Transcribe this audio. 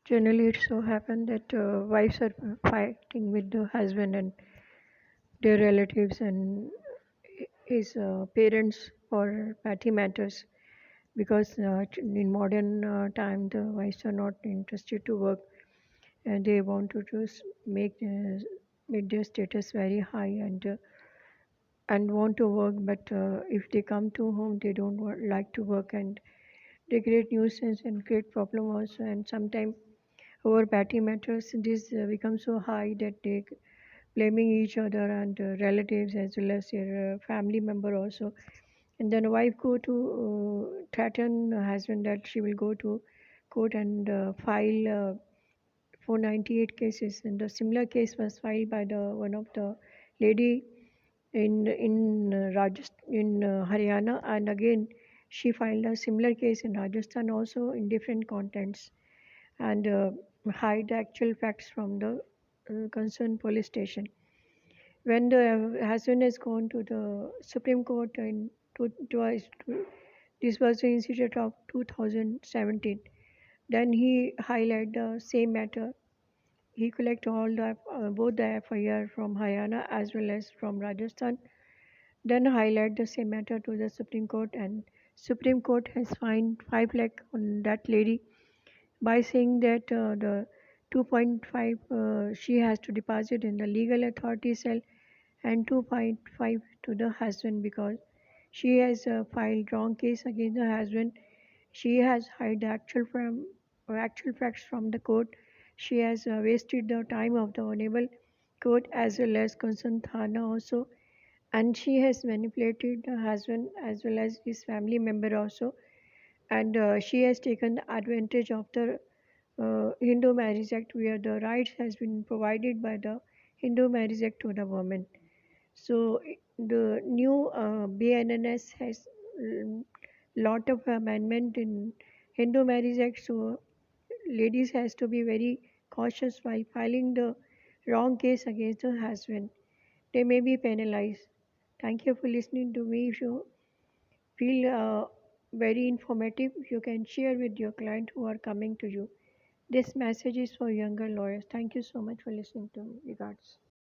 Generally, it so happen that wives are fighting with the husband and their relatives and his parents for petty matters because in modern time the wives are not interested to work and they want to just make their status very high and want to work, but if they come to home they don't like to work and they create nuisance and create problem also, and sometimes over petty matters this becomes so high that they blaming each other and relatives as well as their family member also. And then wife go to threaten husband that she will go to court and file 498 cases, and the similar case was filed by the one of the lady in Haryana, and again she filed a similar case in Rajasthan also in different contents, and hide the actual facts from the concerned police station. When the husband has gone to the Supreme Court in twice, this was the incident of 2017. Then he highlight the same matter. He collect all the both the FIR from Haryana as well as from Rajasthan. Then highlight the same matter to the Supreme Court, and Supreme Court has fined 5 lakh on that lady by saying that the 2.5 she has to deposit in the legal authority cell and 2.5 to the husband because she has filed wrong case against the husband. She has hid the actual facts from the court. She has wasted the time of the honorable court as well as concerned Thana also, and she has manipulated the husband as well as his family member also, and she has taken advantage of the Hindu Marriage Act, where the rights has been provided by the Hindu Marriage Act to the women. So the new BNNS has lot of amendment in Hindu Marriage Act. So ladies has to be very cautious while filing the wrong case against the husband. They may be penalized. Thank you for listening to me. If you feel very informative, you can share with your client who are coming to you. This message is for younger lawyers. Thank you so much for listening to me. Regards.